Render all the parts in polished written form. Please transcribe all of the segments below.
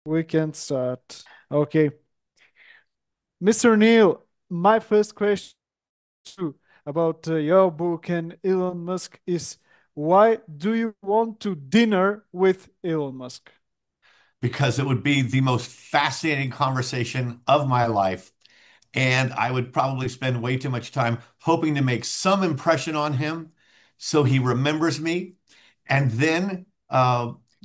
We can start. Okay. Mr. Neil, my first question about your book and Elon Musk is why do you want to dinner with Elon Musk? Because it would be the most fascinating conversation of my life. And I would probably spend way too much time hoping to make some impression on him so he remembers me. And then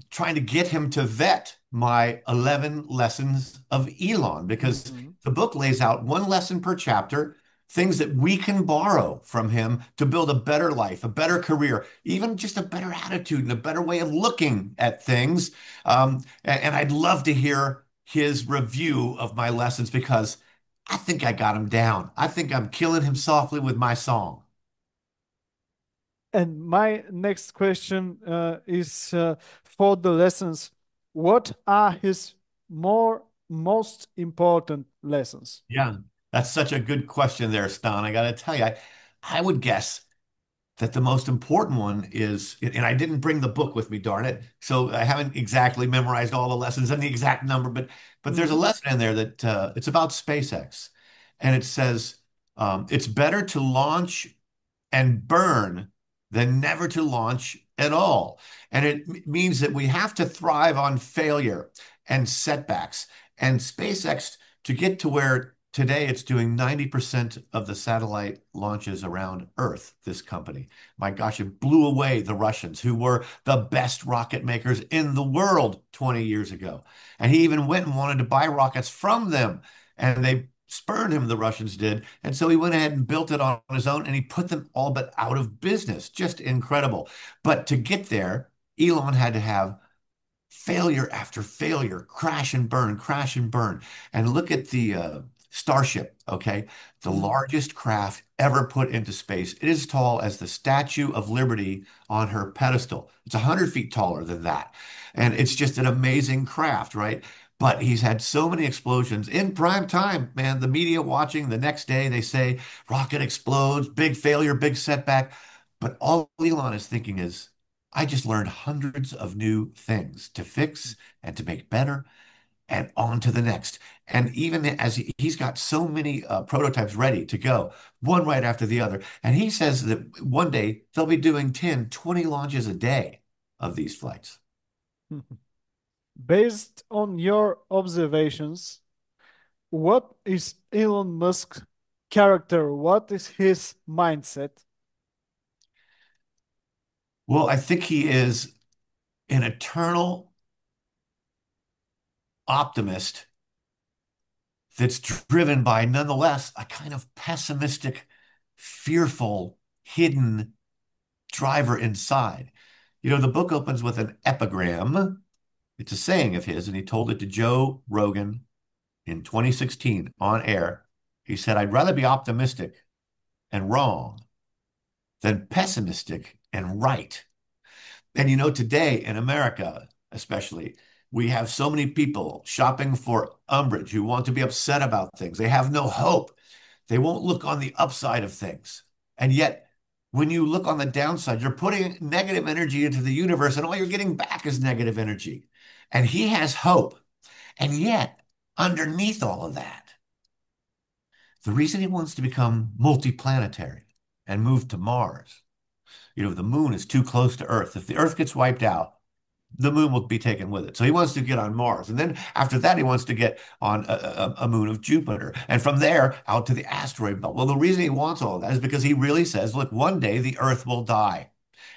trying to get him to vet my 11 lessons of Elon, because Mhm. the book lays out one lesson per chapter, things that we can borrow from him to build a better life, a better career, even just a better attitude and a better way of looking at things. And I'd love to hear his review of my lessons because I think I got him down. I think I'm killing him softly with my song. And my next question is for the lessons. What are his most important lessons? Yeah, that's such a good question there, Stan. I got to tell you, I would guess that the most important one is, and I didn't bring the book with me, darn it, so I haven't exactly memorized all the lessons and the exact number, but there's a Mhm. lesson in there that it's about SpaceX, and it says it's better to launch and burn than never to launch at all. And it means that we have to thrive on failure and setbacks. And SpaceX, to get to where today it's doing 90% of the satellite launches around Earth, this company. My gosh, it blew away the Russians, who were the best rocket makers in the world 20 years ago. And he even went and wanted to buy rockets from them. And they spurned him, the Russians did. And so he went ahead and built it on his own and he put them all but out of business. Just incredible. But to get there, Elon had to have failure after failure, crash and burn, crash and burn. And look at the Starship, okay? The Mhm. largest craft ever put into space. It is tall as the Statue of Liberty on her pedestal. It's 100 feet taller than that. And it's just an amazing craft, right? But he's had so many explosions in prime time, man. The media watching the next day, they say rocket explodes, big failure, big setback. But all Elon is thinking is, I just learned hundreds of new things to fix and to make better and on to the next. And even as he's got so many prototypes ready to go, one right after the other. And he says that one day they'll be doing 10, 20 launches a day of these flights. Based on your observations, what is Elon Musk's character? What is his mindset? Well, I think he is an eternal optimist that's driven by, nonetheless, a kind of pessimistic, fearful, hidden driver inside. You know, the book opens with an epigram. It's a saying of his, and he told it to Joe Rogan in 2016 on air. He said, I'd rather be optimistic and wrong than pessimistic and right. And you know, today in America, especially, we have so many people shopping for umbrage who want to be upset about things. They have no hope. They won't look on the upside of things. And yet, when you look on the downside, you're putting negative energy into the universe, and all you're getting back is negative energy. And he has hope. And yet, underneath all of that, the reason he wants to become multiplanetary and move to Mars, you know, the moon is too close to Earth. If the Earth gets wiped out, the moon will be taken with it. So he wants to get on Mars. And then after that, he wants to get on a moon of Jupiter. And from there out to the asteroid belt. Well, the reason he wants all of that is because he really says, look, one day the Earth will die,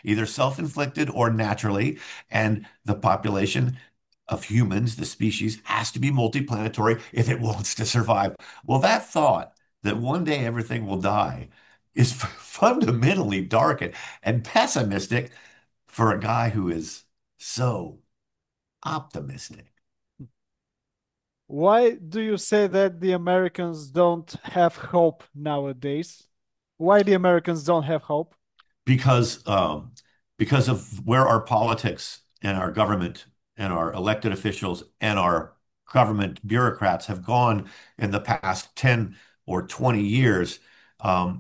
either self-inflicted or naturally. And the population of humans, the species, has to be multiplanetary if it wants to survive. Well, that thought that one day everything will die is fundamentally dark and pessimistic for a guy who is so optimistic. Why do you say that the Americans don't have hope nowadays? Why the Americans don't have hope? because because of where our politics and our government and our elected officials and our government bureaucrats have gone in the past 10 or 20 years,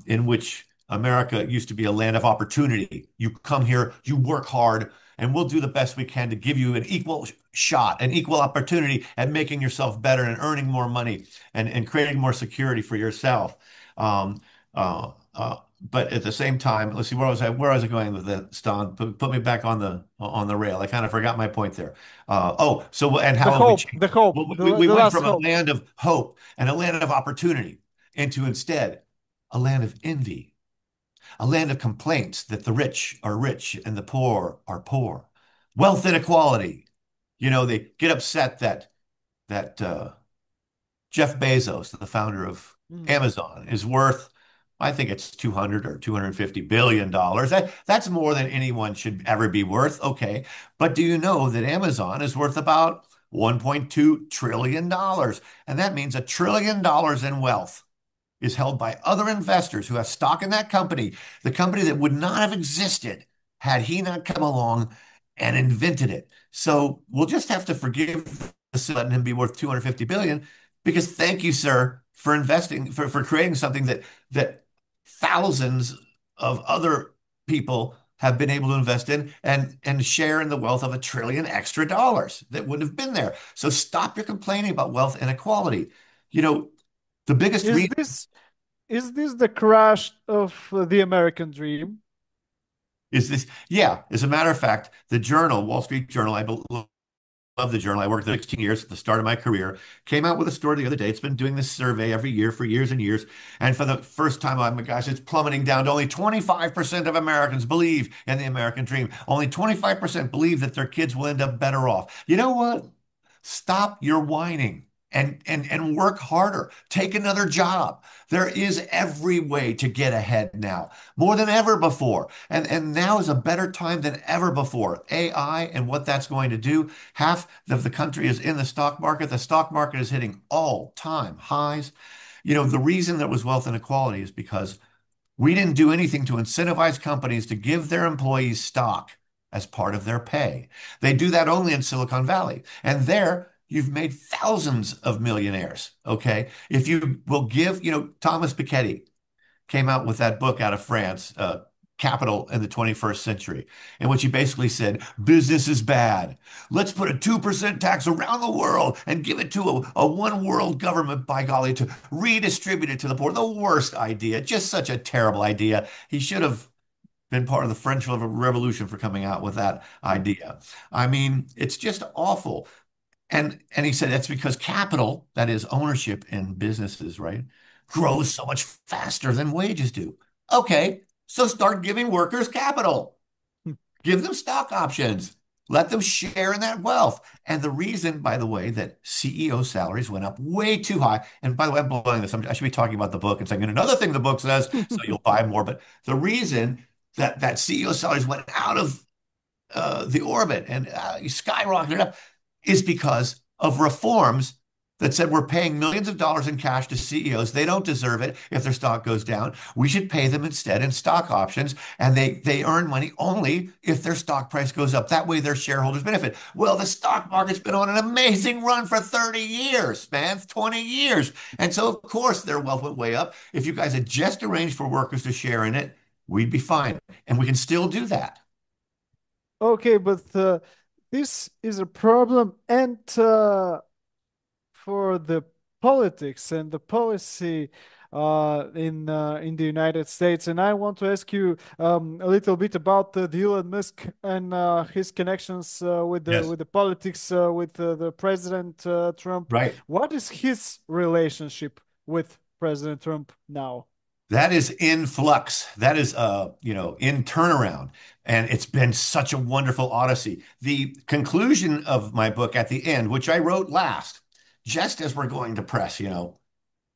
in which America used to be a land of opportunity. You come here, you work hard, and we'll do the best we can to give you an equal shot, an equal opportunity at making yourself better and earning more money and creating more security for yourself. Um, but at the same time, let's see, where was I going with that, Stan? Put me back on the rail. I kind of forgot my point there. And The how have we hope, changed? the hope, Well, we the went last from a hope. land of hope and a land of opportunity into instead a land of envy, a land of complaints that the rich are rich and the poor are poor, wealth inequality. They get upset that Jeff Bezos, the founder of Mhm. Amazon, is worth, I think it's 200 or 250 billion dollars. That's more than anyone should ever be worth. Okay. But do you know that Amazon is worth about $1.2 trillion dollars? And that means $1 trillion in wealth is held by other investors who have stock in that company, the company that would not have existed had he not come along and invented it. So we'll just have to forgive letting him be worth 250 billion because thank you, sir, for investing for creating something that thousands of other people have been able to invest in and share in the wealth of $1 trillion extra dollars that wouldn't have been there. So stop your complaining about wealth inequality. You know, the biggest Is reason this is this the crash of the American dream? is this, yeah, as a matter of fact, the Journal, Wall Street Journal, love the Journal. I worked there 16 years at the start of my career. Came out with a story the other day. It's been doing this survey every year for years and years. And for the first time, oh my gosh, it's plummeting down to only 25% of Americans believe in the American dream. Only 25% believe that their kids will end up better off. You know what? Stop your whining and work harder. Take another job. There is every way to get ahead now, more than ever before. And now is a better time than ever before. AI and what that's going to do. Half of the country is in the stock market. The stock market is hitting all-time highs. The reason there was wealth inequality is because we didn't do anything to incentivize companies to give their employees stock as part of their pay. They do that only in Silicon Valley. And there, you've made thousands of millionaires. Okay. If you will give, Thomas Piketty came out with that book out of France, Capital in the 21st Century, in which he basically said, business is bad. Let's put a 2% tax around the world and give it to a one world government, by golly, to redistribute it to the poor. The worst idea, just such a terrible idea. He should have been part of the French Revolution for coming out with that idea. I mean, it's just awful. And he said that's because capital, that is ownership in businesses, right, grows so much faster than wages do. Okay, so start giving workers capital. Give them stock options. Let them share in that wealth. And the reason, by the way, that CEO salaries went up way too high, and by the way, I'm blowing this. I should be talking about the book and saying another thing the book says, so you'll buy more. But the reason that CEO salaries went out of the orbit and skyrocketed up is because of reforms that said we're paying millions of dollars in cash to CEOs. They don't deserve it if their stock goes down. We should pay them instead in stock options, and they earn money only if their stock price goes up. That way their shareholders benefit. Well, the stock market's been on an amazing run for 30 years, man, 20 years. And so, of course, their wealth went way up. If you guys had just arranged for workers to share in it, we'd be fine. And we can still do that. Okay, but this is a problem, and for the politics and the policy in the United States. And I want to ask you a little bit about the Elon Musk and his connections Yes. with the politics with the President Trump. Right. What is his relationship with President Trump now? That is in flux. That is, in turnaround. And it's been such a wonderful odyssey. The conclusion of my book at the end, which I wrote last, just as we're going to press, in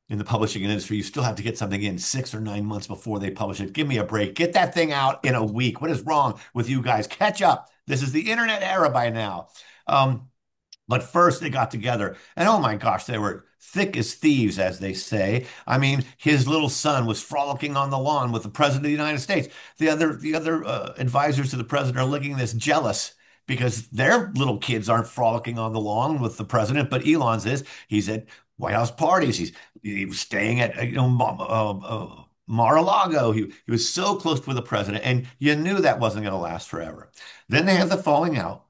the publishing industry, you still have to get something in 6 or 9 months before they publish it. Give me a break. Get that thing out in a week. What is wrong with you guys? Catch up. This is the internet era by now. But first they got together and oh my gosh, they were thick as thieves, as they say. I mean, his little son was frolicking on the lawn with the president of the United States. The other advisors to the president are looking this jealous because their little kids aren't frolicking on the lawn with the president, but Elon's is. He's at White House parties. He was staying at Mar-a-Lago. He was so close with the president, and you knew that wasn't going to last forever. Then they have the falling out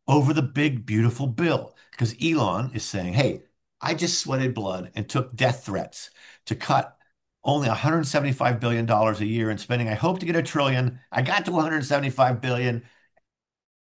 over the big, beautiful bill because Elon is saying, hey, I just sweated blood and took death threats to cut only $175 billion a year in spending. I hope to get a trillion. I got to 175 billion.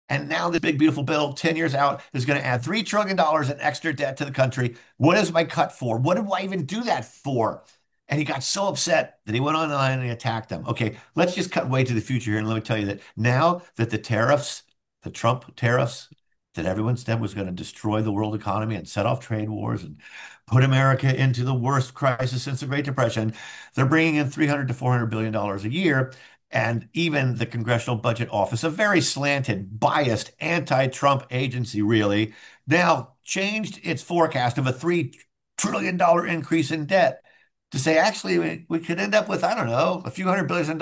And now this big, beautiful bill, 10 years out, is going to add $3 trillion in extra debt to the country. What is my cut for? What do I even do that for? And he got so upset that he went online and he attacked them. Okay, let's just cut way to the future here. And let me tell you that now that the tariffs, the Trump tariffs, that everyone said was going to destroy the world economy and set off trade wars and put America into the worst crisis since the Great Depression, they're bringing in 300 to 400 billion dollars a year. And even the Congressional Budget Office, a very slanted, biased, anti-Trump agency, really, now changed its forecast of a $3 trillion increase in debt to say, actually, we could end up with, I don't know, a few $100 billion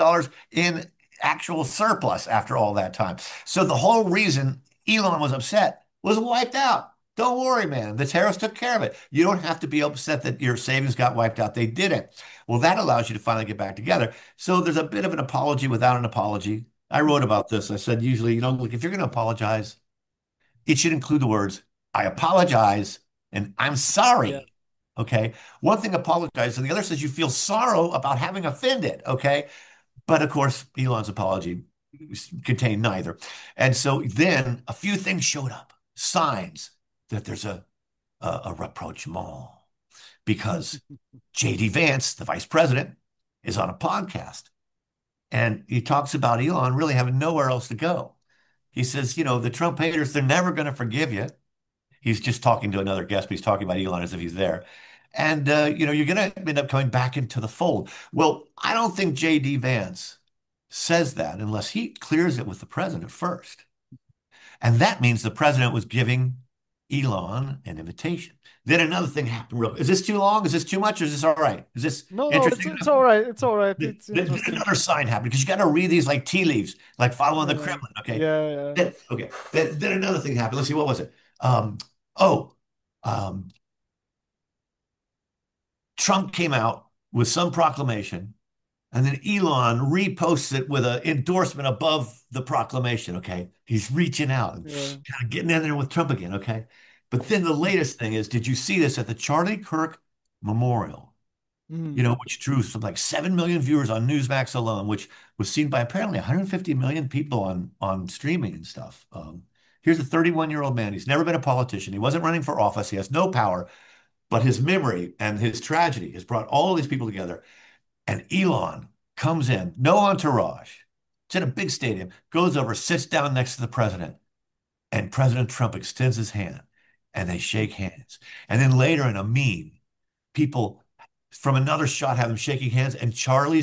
in actual surplus after all that time. So the whole reason Elon was upset was wiped out. Don't worry, man. The tariffs took care of it. You don't have to be upset that your savings got wiped out. They didn't. Well, that allows you to finally get back together. So there's a bit of an apology without an apology. I wrote about this. I said, usually, look, if you're going to apologize, it should include the words, I apologize and I'm Yeah. sorry. Okay. One thing, apologize, and the other says you feel sorrow about having offended. Okay. But of course, Elon's apology contained neither. And so then a few things showed up, signs that there's a rapprochement because JD Vance, the vice president, is on a podcast and he talks about Elon really having nowhere else to go. He says, the Trump haters, they're never going to forgive you. He's just talking to another guest, but he's talking about Elon as if he's there. And, you're going to end up coming back into the fold. Well, I don't think JD Vance says that unless he clears it with the president first. And that means the president was giving Elon an invitation. Then another thing happened. Is this too long? Is this too much? Or is this all right? Is this No, no, it's interesting it's enough? all right. It's all right. Then It's then interesting. another sign happened because you got to read these like tea leaves, like following the Yeah, Kremlin. Okay. yeah, yeah. Okay. Then another thing happened. Let's see. What was it? Oh, um, Trump came out with some proclamation and then Elon reposts it with an endorsement above the proclamation. Okay. He's reaching out and Yeah. kind of getting in there with Trump again. Okay. But then the latest thing is, did you see this at the Charlie Kirk Memorial? Mm. Which drew some like 7 million viewers on Newsmax alone, which was seen by apparently 150 million people on streaming and stuff. Here's a 31-year-old man. He's never been a politician. He wasn't running for office. He has no power, but his memory and his tragedy has brought all of these people together. And Elon comes in, no entourage. It's in a big stadium, goes over, sits down next to the president, and President Trump extends his hand and they shake hands. And then later in a meme, people from another shot have them shaking hands, and Charlie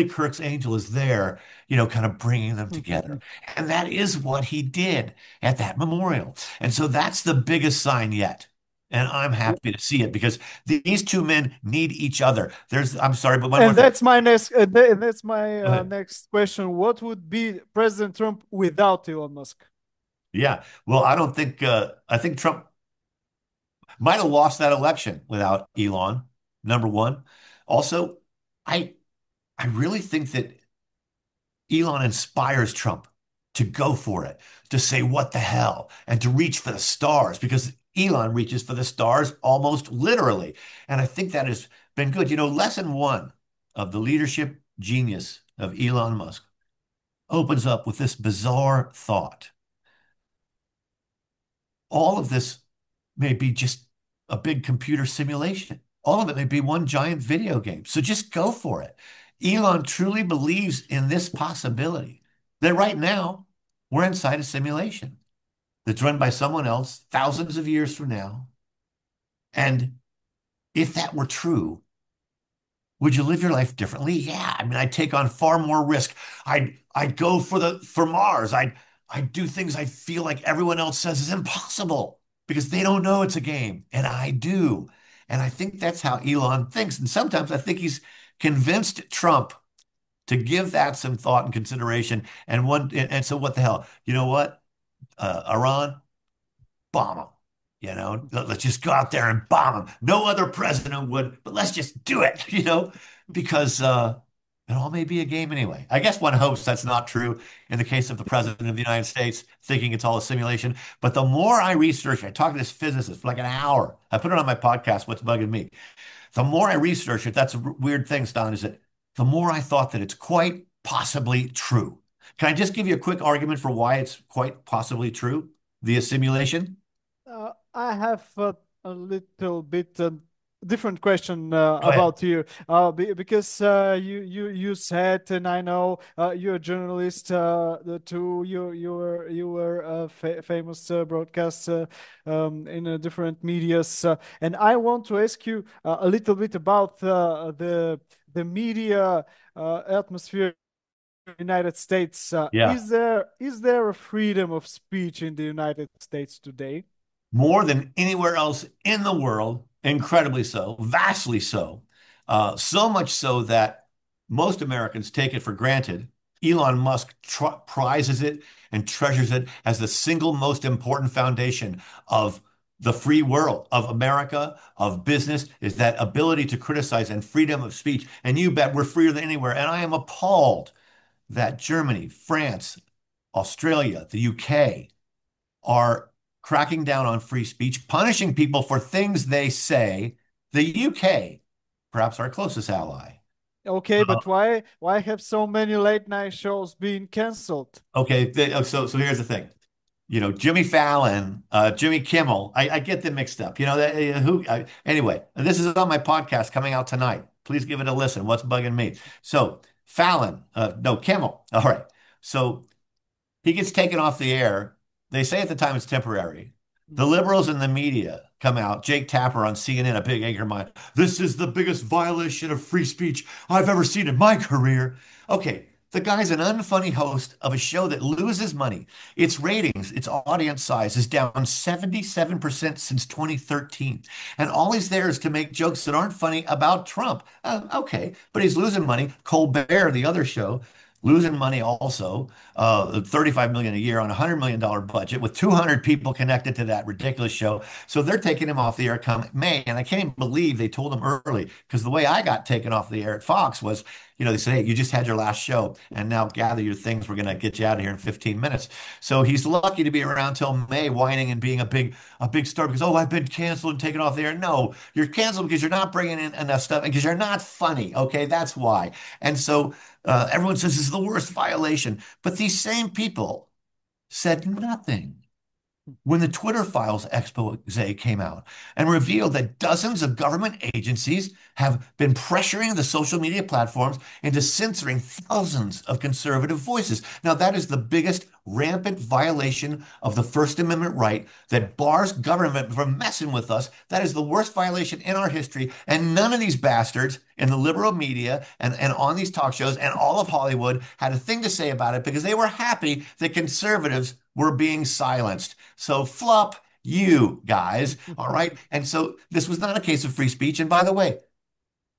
Kirk's angel is there, kind of bringing them together. And that is what he did at that memorial. And so that's the biggest sign yet. And I'm happy to see it because these two men need each other. I'm sorry, but one more And thing. that's my Go ahead. next question. What would be President Trump without Elon Musk? Yeah. Well, I think Trump might have lost that election without Elon, number one. Also, I, I really think that Elon inspires Trump to go for it, to say, what the hell, and to reach for the stars because Elon reaches for the stars almost literally. And I think that has been good. Lesson one of the leadership genius of Elon Musk opens up with this bizarre thought. All of this may be just a big computer simulation. All of it may be one giant video game. So just go for it. Elon truly believes in this possibility that right now we're inside a simulation that's run by someone else thousands of years from now. And if that were true, would you live your life differently? Yeah. I mean, I'd take on far more risk. I'd go for Mars. I'd do things I feel like everyone else says is impossible because they don't know it's a game, and I do. And I think that's how Elon thinks. And sometimes I think he's convinced Trump to give that some thought and consideration. And so what the hell? You know what? Iran, bomb them. Let's just go out there and bomb them. No other president would, but let's just do it, because it all may be a game anyway. I guess one hopes that's not true in the case of the president of the United States, thinking it's all a simulation. But the more I research, I talk to this physicist for like an hour. I put it on my podcast, What's Bugging Me. The more I research it, that's a weird thing, Stan, is that the more I thought that it's quite possibly true. Can I just give you a quick argument for why it's quite possibly true, the simulation? I have a little bit different question Go ahead. about you because you said, and I know you're a journalist too. You were a famous broadcast in different medias, and I want to ask you a little bit about the media atmosphere in the United States. Yeah. Is there a freedom of speech in the United States today? More than anywhere else in the world, incredibly so, vastly so. So much so that most Americans take it for granted. Elon Musk prizes it and treasures it as the single most important foundation of the free world, of America, of business, is that ability to criticize and freedom of speech. And you bet we're freer than anywhere. And I am appalled that Germany, France, Australia, the UK, are cracking down on free speech, punishing people for things they say. The UK, perhaps our closest ally. Okay, but why have so many late night shows being canceled? Okay, so here's the thing. Jimmy Fallon, Jimmy Kimmel, I get them mixed up. Anyway, this is on my podcast coming out tonight. Please give it a listen. What's bugging me? So Fallon, no, Kimmel. All right. So he gets taken off the air. They say at the time it's temporary. The Mhm. liberals in the media come out. Jake Tapper on CNN, a big anchor mind. This is the biggest violation of free speech I've ever seen in my career. Okay, the guy's an unfunny host of a show that loses money. Its ratings, its audience size is down 77% since 2013. And all he's there is to make jokes that aren't funny about Trump. Okay, but he's losing money. Colbert, the other show, losing money also. 35 million a year on a $100 million budget with 200 people connected to that ridiculous show. So they're taking him off the air come May. And I can't even believe they told him early, because the way I got taken off the air at Fox was, they said, hey, you just had your last show and now gather your things. We're going to get you out of here in 15 minutes. So he's lucky to be around till May, whining and being a big star because, oh, I've been canceled and taken off the air. No, you're canceled because you're not bringing in enough stuff and because you're not funny. Okay, that's why. And so everyone says this is the worst violation. But these same people said nothing when the Twitter files expose came out and revealed that dozens of government agencies have been pressuring the social media platforms into censoring thousands of conservative voices. Now, that is the biggest rampant violation of the First Amendment right that bars government from messing with us. That is the worst violation in our history. And none of these bastards in the liberal media and on these talk shows and all of Hollywood had a thing to say about it because they were happy that conservatives were being silenced. So flop you guys, all right? And so this was not a case of free speech. And by the way,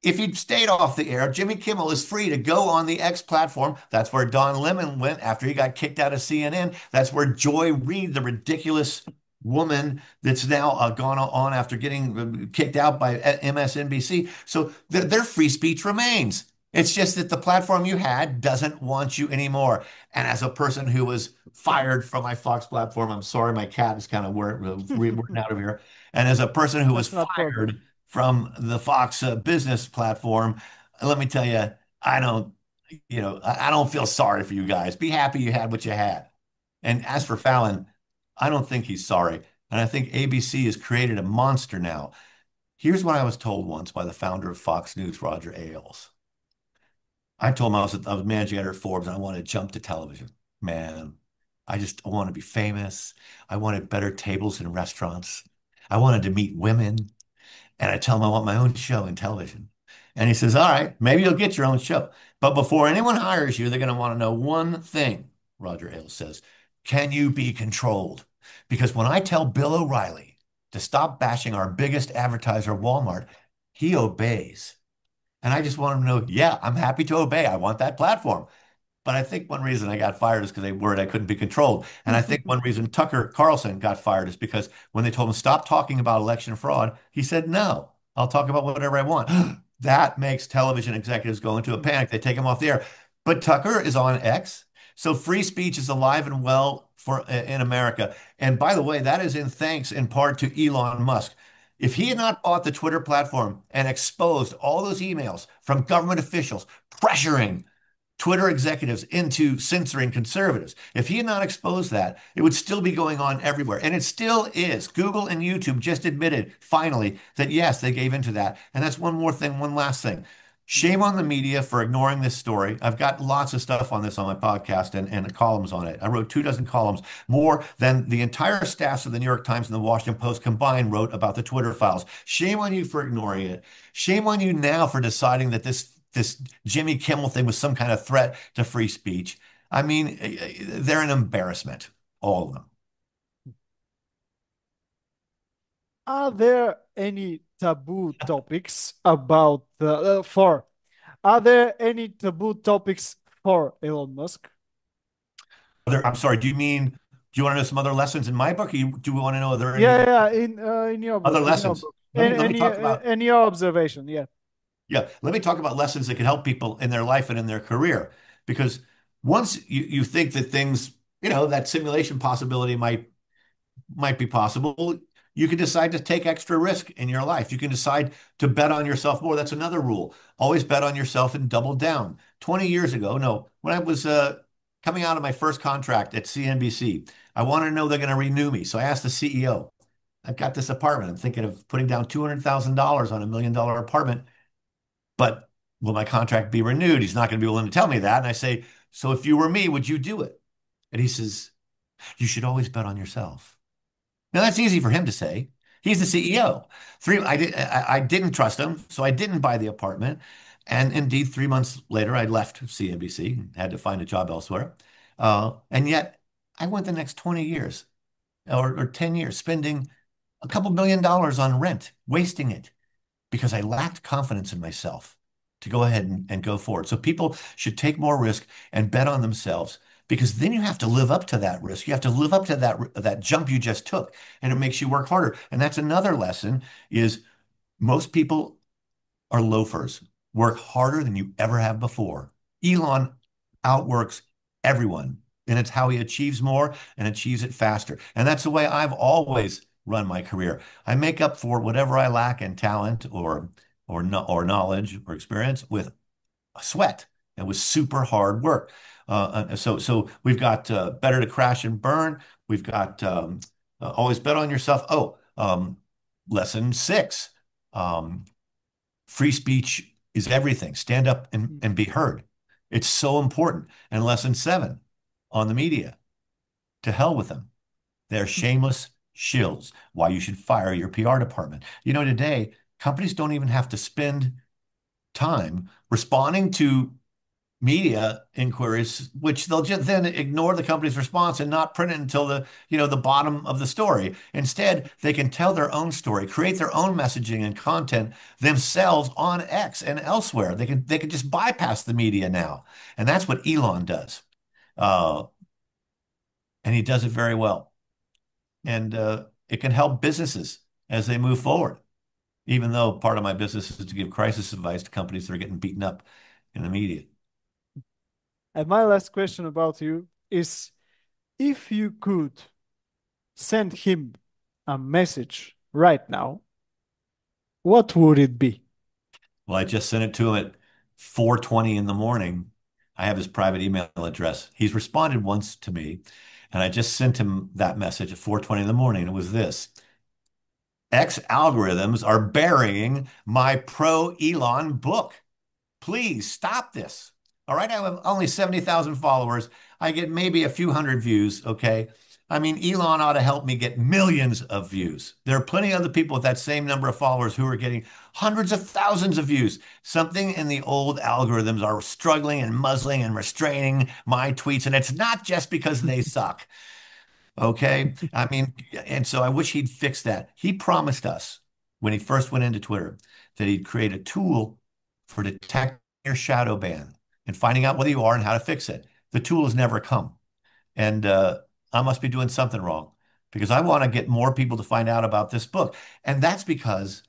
if he'd stayed off the air, Jimmy Kimmel is free to go on the X platform. That's where Don Lemon went after he got kicked out of CNN. That's where Joy Reid, the ridiculous woman that's now gone on after getting kicked out by MSNBC. So their free speech remains. It's just that the platform you had doesn't want you anymore. And as a person who was fired from my Fox platform, I'm sorry, my cat is kind of working out of here. And as a person who was That's not problem. fired from the Fox business platform, let me tell you, I don't, I don't feel sorry for you guys. Be happy you had what you had. And as for Fallon, I don't think he's sorry. And I think ABC has created a monster now. Here's what I was told once by the founder of Fox News, Roger Ailes. I told him I was managing editor at Forbes and I wanted to jump to television. Man, I want to be famous. I wanted better tables in restaurants. I wanted to meet women. And I tell him I want my own show in television. And he says, all right, maybe you'll get your own show. But before anyone hires you, they're going to want to know one thing, Roger Ailes says. Can you be controlled? Because when I tell Bill O'Reilly to stop bashing our biggest advertiser, Walmart, he obeys. And I just want him to know, yeah, I'm happy to obey. I want that platform. But I think one reason I got fired is because they worried I couldn't be controlled. And I think one reason Tucker Carlson got fired is because when they told him stop talking about election fraud, he said, no, I'll talk about whatever I want. That makes television executives go into a panic. They take him off the air. But Tucker is on X. So free speech is alive and well in America. And by the way, that is in thanks in part to Elon Musk. If he had not bought the Twitter platform and exposed all those emails from government officials pressuring Twitter executives into censoring conservatives. If he had not exposed that, it would still be going on everywhere. And it still is. Google and YouTube just admitted finally that yes, they gave into that. And that's one more thing, one last thing. Shame on the media for ignoring this story. I've got lots of stuff on this on my podcast and columns on it. I wrote 24 columns, more than the entire staffs of the New York Times and the Washington Post combined wrote about the Twitter files. Shame on you for ignoring it. Shame on you now for deciding that this Jimmy Kimmel thing was some kind of threat to free speech. I mean, they're an embarrassment, all of them. Are there any taboo topics about for? Are there any taboo topics for Elon Musk? I'm sorry, do you want to know some other lessons in my book? Or do you want to know are there any Yeah, in your other book, lessons? Let me any talk about in your observation, yeah. Yeah, let me talk about lessons that can help people in their life and in their career. Because once you think that things, that simulation possibility might be possible, you can decide to take extra risk in your life. You can decide to bet on yourself more. That's another rule. Always bet on yourself and double down. 20 years ago, no, when I was coming out of my first contract at CNBC, I wanted to know they're going to renew me. So I asked the CEO, I've got this apartment. I'm thinking of putting down $200,000 on $1 million apartment, but will my contract be renewed? He's not going to be willing to tell me that. And I say, so if you were me, would you do it? And he says, you should always bet on yourself. Now that's easy for him to say. He's the CEO. I didn't trust him, so I didn't buy the apartment. And indeed, 3 months later, I left CNBC, had to find a job elsewhere. And yet, I went the next 20 years or 10 years spending a couple $1 million on rent, wasting it because I lacked confidence in myself to go ahead and go forward. So people should take more risk and bet on themselves because then you have to live up to that risk. You have to live up to that jump you just took, and it makes you work harder. And that's another lesson is most people are loafers, work harder than you ever have before. Elon outworks everyone, and it's how he achieves more and achieves it faster. And that's the way I've always run my career. I make up for whatever I lack in talent or knowledge or experience with sweat and with super hard work. So we've got better to crash and burn. We've got always bet on yourself. Lesson 6. Free speech is everything. Stand up and be heard. It's so important. And lesson 7 on the media, to hell with them. They're shameless shills. Why you should fire your PR department. Today, companies don't even have to spend time responding to media inquiries, which they'll just then ignore the company's response and not print it until the bottom of the story. Instead, they can tell their own story, create their own messaging and content themselves on X and elsewhere. They can just bypass the media now, and that's what Elon does, uh, and he does it very well. And it can help businesses as they move forward. Even though part of my business is to give crisis advice to companies that are getting beaten up in the media. And my last question about you is if you could send him a message right now, what would it be? Well, I just sent it to him at 4:20 in the morning. I have his private email address. He's responded once to me, and I just sent him that message at 4:20 in the morning. It was this. X algorithms are burying my pro Elon book. Please stop this. All right. I have only 70,000 followers. I get maybe a few hundred views. Okay. I mean, Elon ought to help me get millions of views. There are plenty of other people with that same number of followers who are getting hundreds of thousands of views. Something in the old algorithms are struggling and muzzling and restraining my tweets. And it's not just because they suck. Okay. I mean, and so I wish he'd fix that. He promised us when he first went into Twitter that he'd create a tool for detecting your shadow ban and finding out whether you are and how to fix it. the tool has never come. And I must be doing something wrong because I want to get more people to find out about this book. And that's because,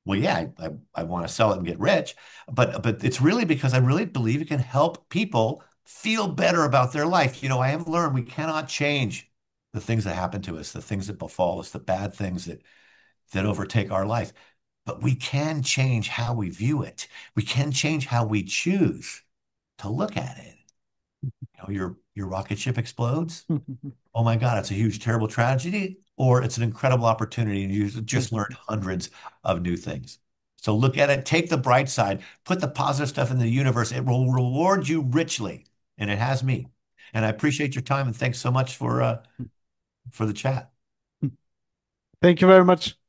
well, yeah, I want to sell it and get rich, but it's really because I really believe it can help people feel better about their life. I have learned we cannot change the things that happen to us, the things that befall us, the bad things that overtake our life. But we can change how we view it. We can change how we choose to look at it. Your rocket ship explodes. Oh my God, it's a huge, terrible tragedy, or it's an incredible opportunity, and you just learned hundreds of new things. So look at it, take the bright side, put the positive stuff in the universe. It will reward you richly, and it has me. And I appreciate your time, and thanks so much for the chat. Thank you very much.